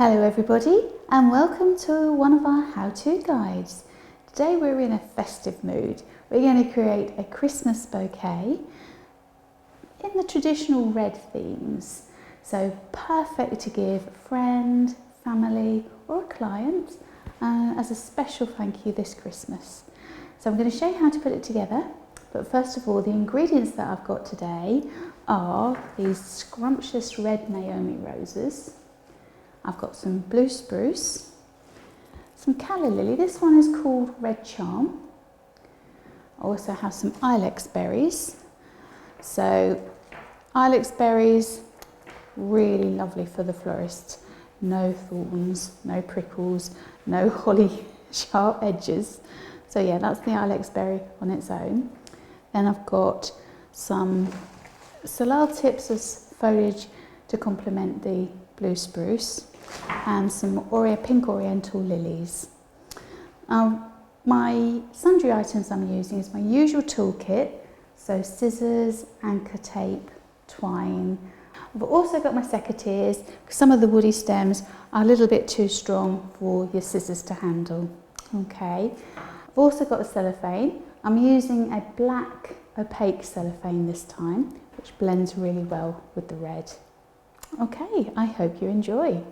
Hello everybody and welcome to one of our how-to guides. Today we're in a festive mood. We're going to create a Christmas bouquet in the traditional red themes. So perfect to give a friend, family or a client as a special thank you this Christmas. So I'm going to show you how to put it together. But first of all, the ingredients that I've got today are these scrumptious red Naomi roses. I've got some blue spruce, some calla lily. This one is called Red Charm. I also have some ilex berries. So ilex berries, really lovely for the florist. No thorns, no prickles, no holly sharp edges. So yeah, that's the ilex berry on its own. Then I've got some salal tips as foliage to complement the blue spruce and some pink oriental lilies. My sundry items I'm using is my usual toolkit, so scissors, anchor tape, twine. I've also got my secateurs because some of the woody stems are a little bit too strong for your scissors to handle. Okay, I've also got a cellophane. I'm using a black opaque cellophane this time, which blends really well with the red. Okay, I hope you enjoy.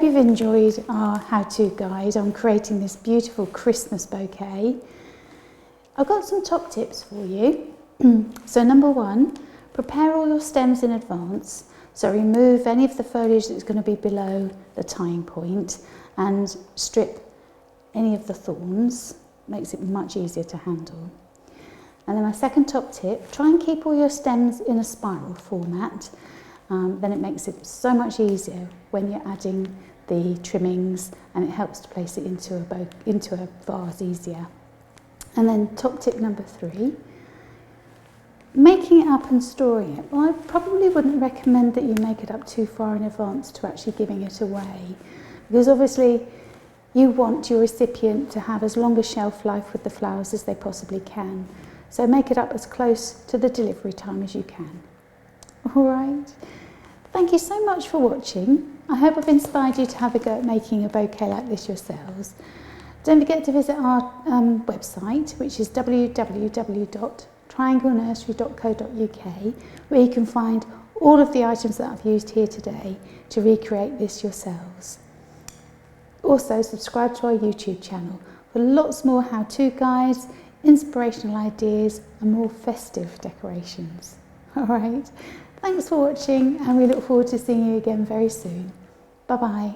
hope you've enjoyed our how-to guide on creating this beautiful Christmas bouquet. I've got some top tips for you. So number one, prepare all your stems in advance. So remove any of the foliage that's going to be below the tying point and strip any of the thorns. Makes it much easier to handle. And then my second top tip, try and keep all your stems in a spiral format. Then it makes it so much easier when you're adding the trimmings, and it helps to place it into a vase easier. And then top tip number three, making it up and storing it. Well, I probably wouldn't recommend that you make it up too far in advance to actually giving it away, because obviously you want your recipient to have as long a shelf life with the flowers as they possibly can. So make it up as close to the delivery time as you can. All right. Thank you so much for watching. I hope I've inspired you to have a go at making a bouquet like this yourselves. Don't forget to visit our website, which is www.trianglenursery.co.uk, where you can find all of the items that I've used here today to recreate this yourselves. Also, subscribe to our YouTube channel for lots more how-to guides, inspirational ideas and more festive decorations. All right. Thanks for watching, and we look forward to seeing you again very soon. Bye-bye.